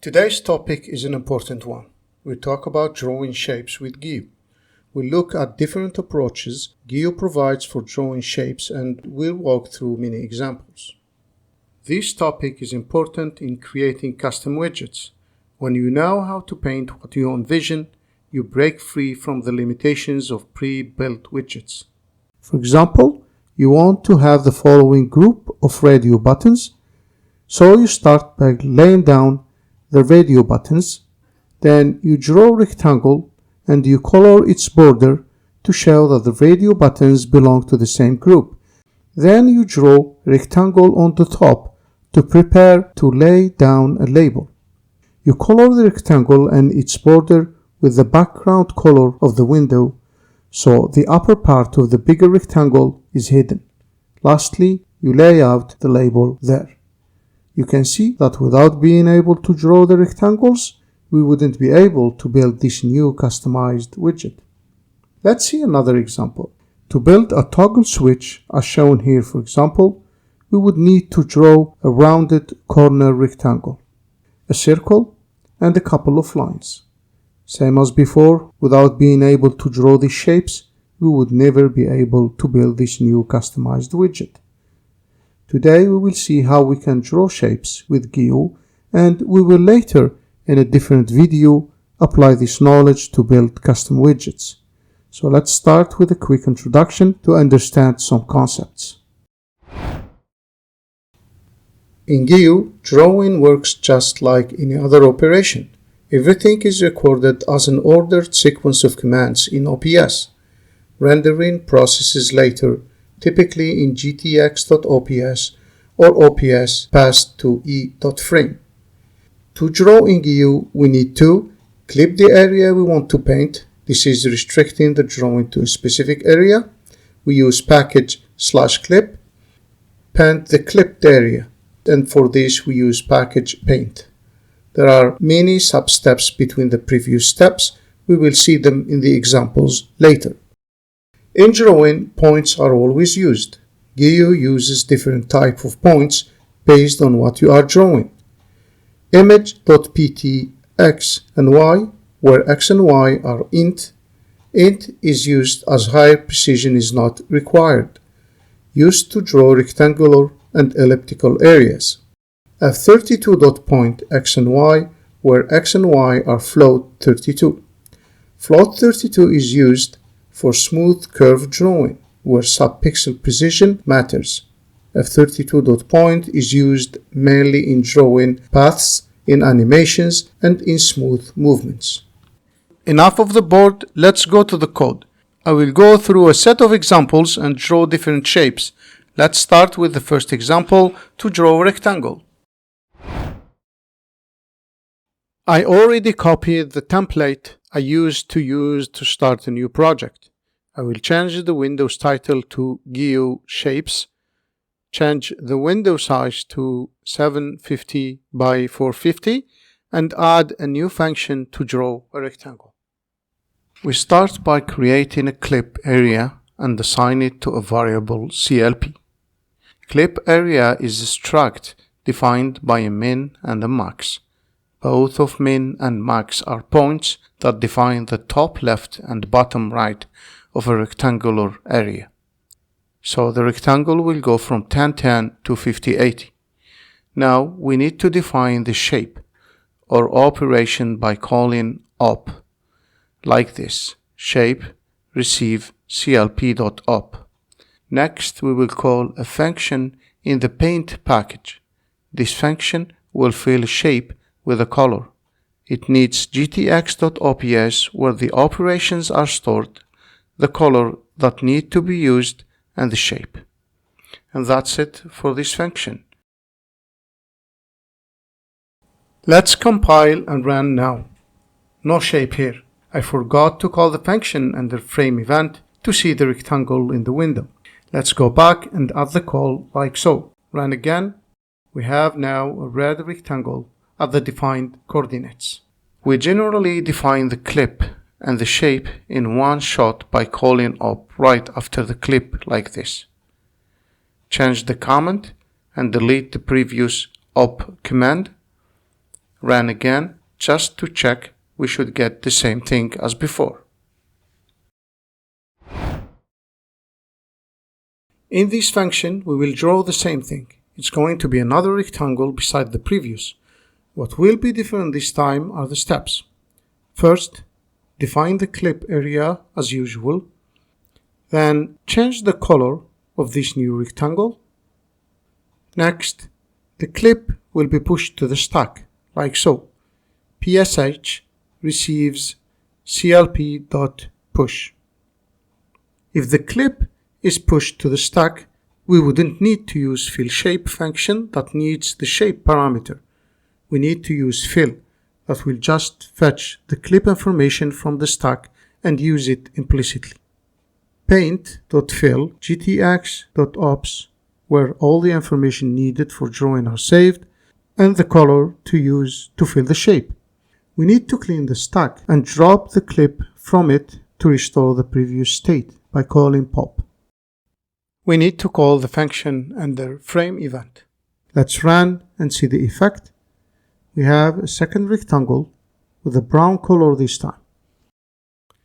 Today's topic is an important one. We talk about drawing shapes with GUI. We look at different approaches GUI provides for drawing shapes, and we'll walk through many examples. This topic is important in creating custom widgets. When you know how to paint what you envision, you break free from the limitations of pre-built widgets. For example, you want to have the following group of radio buttons, so you start by laying down the radio buttons, then you draw a rectangle and you color its border to show that the radio buttons belong to the same group. Then you draw a rectangle on the top to prepare to lay down a label. You color the rectangle and its border with the background color of the window, so the upper part of the bigger rectangle is hidden. Lastly, you lay out the label there. You can see that without being able to draw the rectangles, we wouldn't be able to build this new customized widget. Let's see another example. To build a toggle switch, as shown here for example, we would need to draw a rounded corner rectangle, a circle, and a couple of lines. Same as before, without being able to draw these shapes, we would never be able to build this new customized widget. Today we will see how we can draw shapes with GUI, and we will later in a different video apply this knowledge to build custom widgets. So let's start with a quick introduction to understand some concepts. In GUI, drawing works just like any other operation. Everything is recorded as an ordered sequence of commands in OPS. Rendering processes later, typically in GTX.OPS or OPS passed to E.frame. To draw in GUI, we need to clip the area we want to paint. This is restricting the drawing to a specific area. We use package/clip, paint the clipped area, and for this we use package paint. There are many sub-steps between the previous steps. We will see them in the examples later. In drawing, points are always used. GUI uses different types of points based on what you are drawing. Image.pt x and y, where x and y are int. Int is used as higher precision is not required, used to draw rectangular and elliptical areas. F32.point x and y, where x and y are float 32. Float 32 is used for smooth curve drawing, where sub-pixel precision matters. F32.point is used mainly in drawing paths, in animations, and in smooth movements. Enough of the board, let's go to the code. I will go through a set of examples and draw different shapes. Let's start with the first example to draw a rectangle. I already copied the template I used to start a new project. I will change the Windows title to GUI Shapes, change the window size to 750 by 450, and add a new function to draw a rectangle. We start by creating a clip area and assign it to a variable CLP. Clip area is a struct defined by a min and a max. Both of min and max are points that define the top left and bottom right of a rectangular area. So the rectangle will go from 1010 to 5080. Now we need to define the shape or operation by calling op, like this, shape receive clp.op. Next we will call a function in the paint package. This function will fill a shape with a color. It needs GTX.OPS where the operations are stored, the color that need to be used, and the shape. And that's it for this function. Let's compile and run now. No shape here. I forgot to call the function under frame event to see the rectangle in the window. Let's go back and add the call like so. Run again. We have now a red rectangle at the defined coordinates. We generally define the clip and the shape in one shot by calling op right after the clip like this. Change the comment and delete the previous op command. run again just to check we should get the same thing as before. In this function, we will draw the same thing. It's going to be another rectangle beside the previous. What will be different this time are the steps. First, define the clip area as usual. Then change the color of this new rectangle. Next, the clip will be pushed to the stack, like so. PSH receives clp.push. If the clip is pushed to the stack, we wouldn't need to use fillShape function that needs the shape parameter. We need to use fill that will just fetch the clip information from the stack and use it implicitly. Paint.fill gtx.ops, where all the information needed for drawing are saved, and the color to use to fill the shape. We need to clean the stack and drop the clip from it to restore the previous state by calling pop. We need to call the function under frame event. Let's run and see the effect. We have a second rectangle with a brown color this time.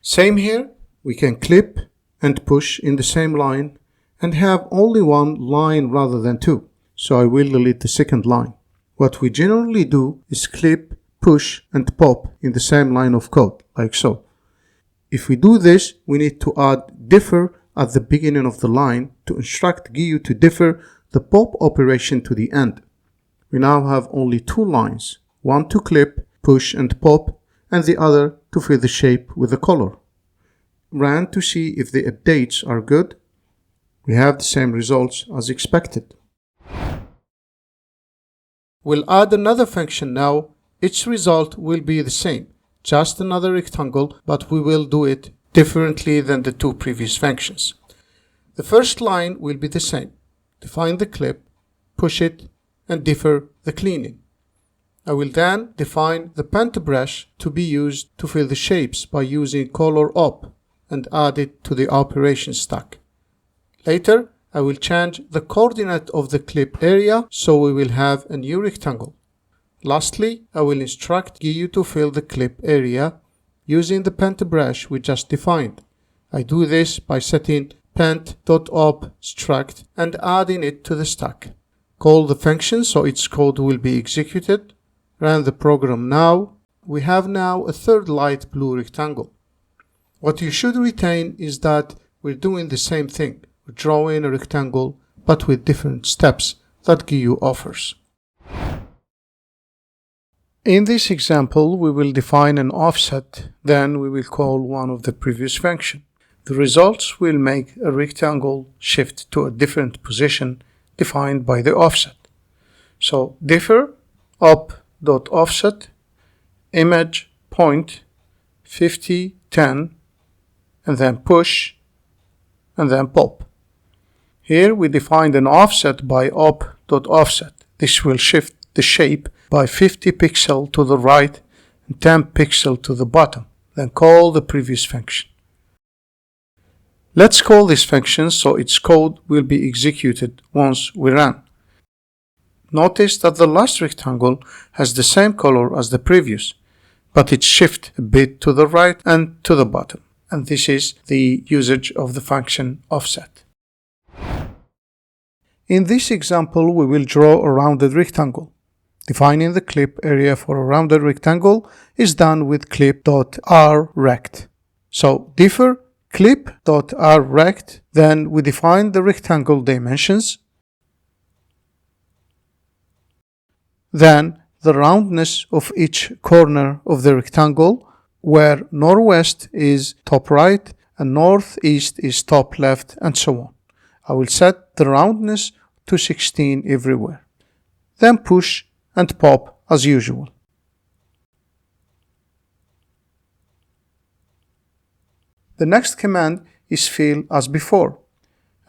Same here, we can clip and push in the same line and have only one line rather than two, so I will delete the second line. What we generally do is clip, push and pop in the same line of code, like so. If we do this, we need to add differ at the beginning of the line to instruct GUI to differ the pop operation to the end. We now have only two lines, one to clip, push and pop, and the other to fill the shape with a color. Run to see if the updates are good. We have the same results as expected. We'll add another function now. Its result will be the same, just another rectangle, but we will do it differently than the two previous functions. The first line will be the same. Define the clip, push it, and differ the cleaning. I will then define the paintbrush to be used to fill the shapes by using color op and add it to the operation stack. Later, I will change the coordinate of the clip area so we will have a new rectangle. Lastly, I will instruct GUI to fill the clip area using the paintbrush we just defined. I do this by setting paint.op struct and adding it to the stack. Call the function so its code will be executed. Run the program now. We have now a third light blue rectangle. What you should retain is that we're doing the same thing. We're drawing a rectangle but with different steps that GUI offers. In this example, we will define an offset, then we will call one of the previous functions. The results will make a rectangle shift to a different position defined by the offset. So differ op.offset image point 50 10 and then push and then pop. Here we defined an offset by op.offset. This will shift the shape by 50 pixels to the right and 10 pixels to the bottom. Then call the previous function. Let's call this function so its code will be executed once we run. Notice that the last rectangle has the same color as the previous, but it shifts a bit to the right and to the bottom. And this is the usage of the function offset. In this example, we will draw a rounded rectangle. Defining the clip area for a rounded rectangle is done with clip.rect. So differ clip.rect, then we define the rectangle dimensions, then the roundness of each corner of the rectangle, where northwest is top right and northeast is top left, and so on. I will set the roundness to 16 everywhere. Then push and pop as usual. The next command is fill as before.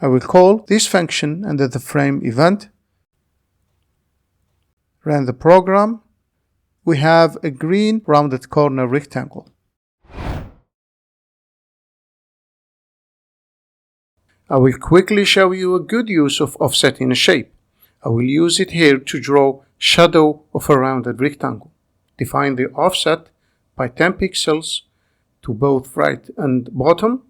I will call this function under the frame event. Run the program. We have a green rounded corner rectangle. I will quickly show you a good use of offsetting a shape. I will use it here to draw shadow of a rounded rectangle. define the offset by 10 pixels to both right and bottom.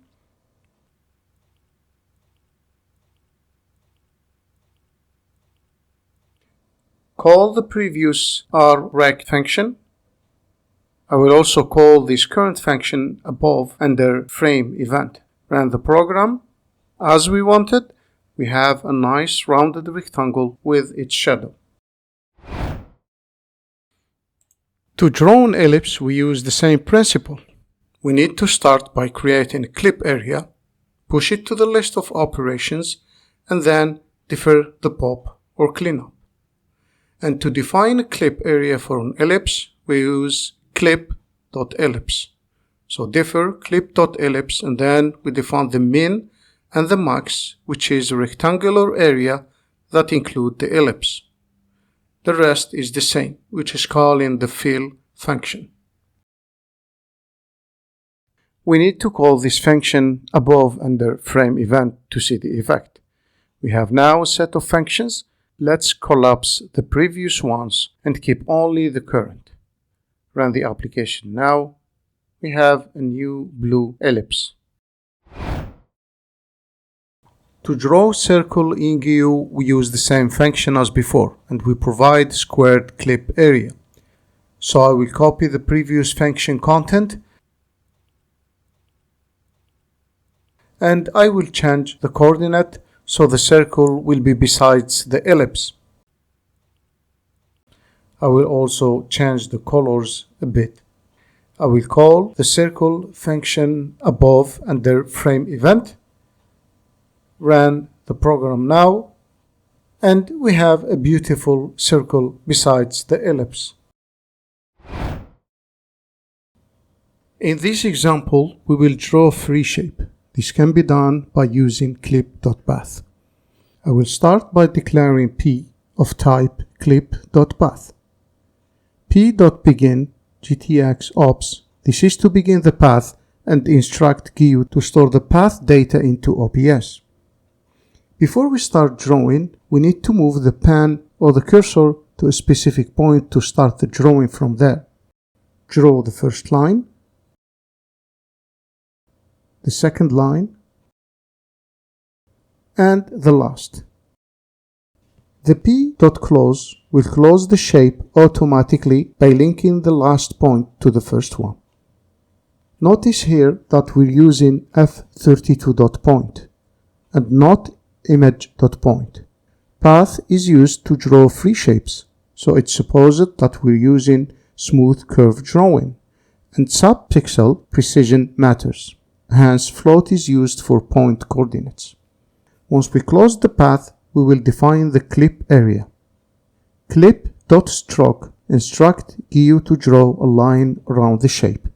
Call the previous rect function. I will also call this current function above under frame event. Run the program. As we wanted, we have a nice rounded rectangle with its shadow. To draw an ellipse, we use the same principle. We need to start by creating a clip area, push it to the list of operations, and then differ the pop or cleanup. And to define a clip area for an ellipse, we use clip.ellipse. So differ clip.ellipse, and then we define the min and the max, which is a rectangular area that include the ellipse. The rest is the same, which is calling the fill function. We need to call this function above under frame event to see the effect. We have now a set of functions. Let's collapse the previous ones and keep only the current. Run the application now. We have a new blue ellipse. To draw a circle in GUI, we use the same function as before, and we provide squared clip area. So I will copy the previous function content, and I will change the coordinate so the circle will be besides the ellipse. I will also change the colors a bit. I will call the circle function above under frame event. Run the program now, and we have a beautiful circle besides the ellipse. In this example, we will draw a free shape. This can be done by using clip.path. I will start by declaring p of type clip.path. p.begin GTX ops. This is to begin the path and instruct GUI to store the path data into OPS. Before we start drawing, we need to move the pen or the cursor to a specific point to start the drawing from there. Draw the first line, the second line, and the last. The p.close will close the shape automatically by linking the last point to the first one. Notice here that we're using f32.point and not image.point. Path is used to draw free shapes, so it's supposed that we're using smooth curve drawing, and subpixel precision matters. Hence, float is used for point coordinates. Once we close the path, we will define the clip area. Clip.stroke instruct GUI to draw a line around the shape.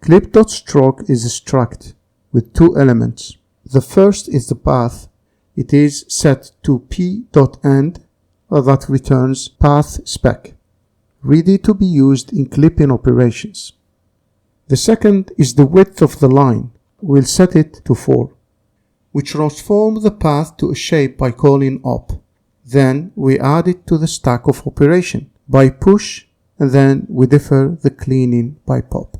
Clip.stroke is a struct with two elements. The first is the path. It is set to p.end that returns path spec, ready to be used in clipping operations. The second is the width of the line. We'll set it to 4. We transform the path to a shape by calling op. Then we add it to the stack of operation by push, and then we differ the cleaning by pop.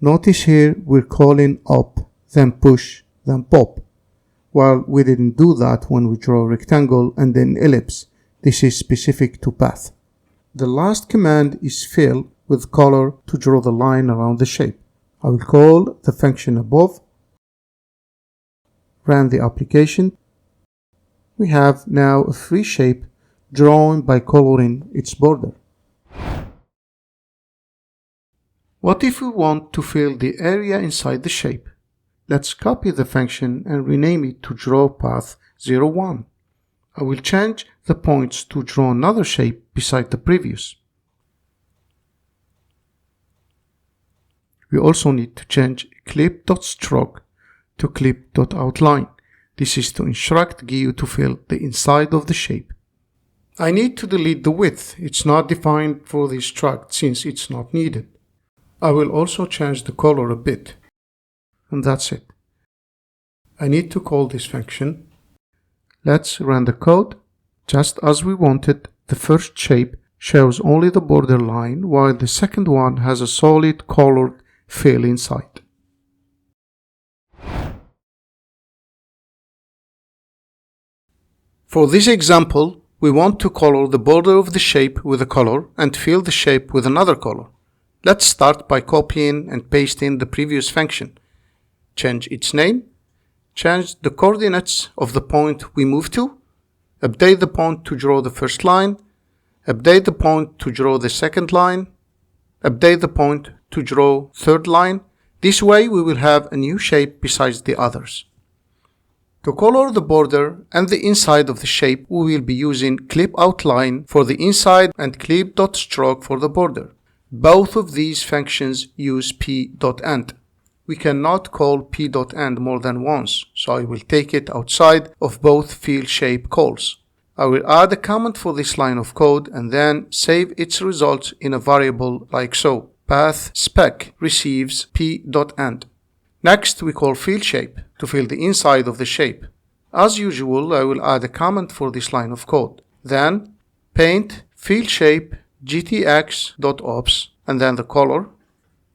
Notice here we're calling op, then push, then pop. While we didn't do that when we draw a rectangle and an ellipse. This is specific to path. The last command is fill with color to draw the line around the shape. I will call the function above. Run the application. We have now a free shape drawn by coloring its border. What if we want to fill the area inside the shape? Let's copy the function and rename it to draw path 01. I will change the points to draw another shape beside the previous. We also need to change clip.stroke to clip.outline. This is to instruct GUI to fill the inside of the shape. I need to delete the width. It's not defined for the struct since it's not needed. I will also change the color a bit. And that's it. I need to call this function. Let's run the code. Just as we wanted, the first shape shows only the border line, while the second one has a solid colored fill inside. For this example, we want to color the border of the shape with a color and fill the shape with another color. Let's start by copying and pasting the previous function. Change its name, change the coordinates of the point we move to, update the point to draw the first line, update the point to draw the second line, update the point to draw third line. This way we will have a new shape besides the others. To color the border and the inside of the shape, we will be using clip outline for the inside and clip.stroke for the border. Both of these functions use p.end. We cannot call p.end more than once, so I will take it outside of both fill shape calls. I will add a comment for this line of code and then save its results in a variable like so. Path spec receives p.end. Next, we call fill shape to fill the inside of the shape. As usual, I will add a comment for this line of code. Then, paint fill shape gtx.ops and then the color.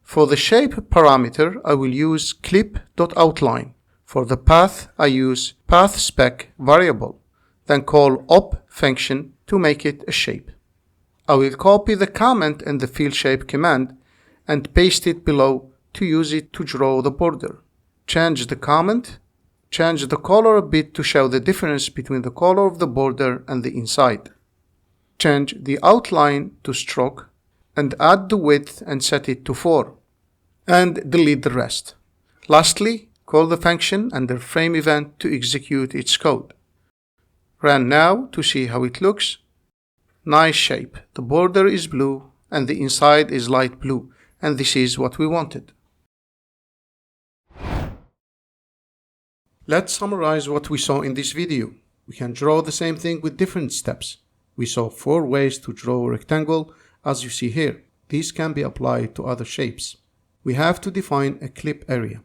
For the shape parameter, I will use clip.outline. For the path, I use pathSpec variable. Then call op function to make it a shape. I will copy the comment and the fill shape command and paste it below to use it to draw the border. Change the comment, change the color a bit to show the difference between the color of the border and the inside. Change the outline to stroke and add the width and set it to 4. And delete the rest. Lastly, call the function under frame event to execute its code. Run now to see how it looks. Nice shape. The border is blue and the inside is light blue, and this is what we wanted. Let's summarize what we saw in this video. We can draw the same thing with different steps. We saw 4 ways to draw a rectangle, as you see here. These can be applied to other shapes. We have to define a clip area.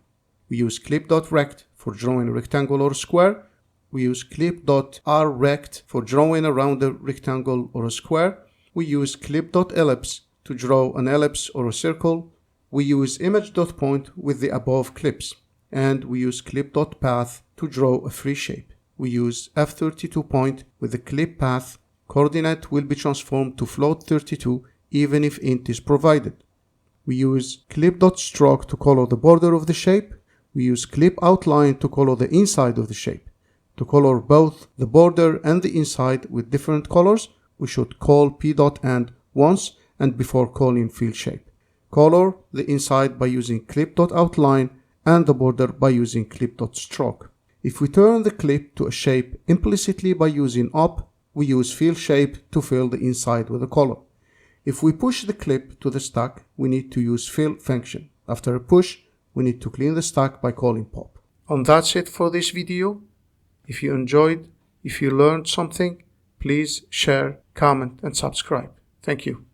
We use clip.rect for drawing a rectangle or a square. We use clip.rrect for drawing around a rectangle or a square. We use clip.ellipse to draw an ellipse or a circle. We use image.point with the above clips. And we use clip.path to draw a free shape. We use f32 point with the clip path. Coordinate will be transformed to float 32 even if int is provided. We use clip.stroke to color the border of the shape. We use clip outline to color the inside of the shape. To color both the border and the inside with different colors, we should call p.end once and before calling fill shape. Color the inside by using clip.outline and the border by using clip.stroke. If we turn the clip to a shape implicitly by using op, we use fill shape to fill the inside with a color. If we push the clip to the stack, we need to use fill function. After a push, we need to clean the stack by calling pop. And that's it for this video. If you enjoyed, if you learned something, please share, comment and subscribe. Thank you.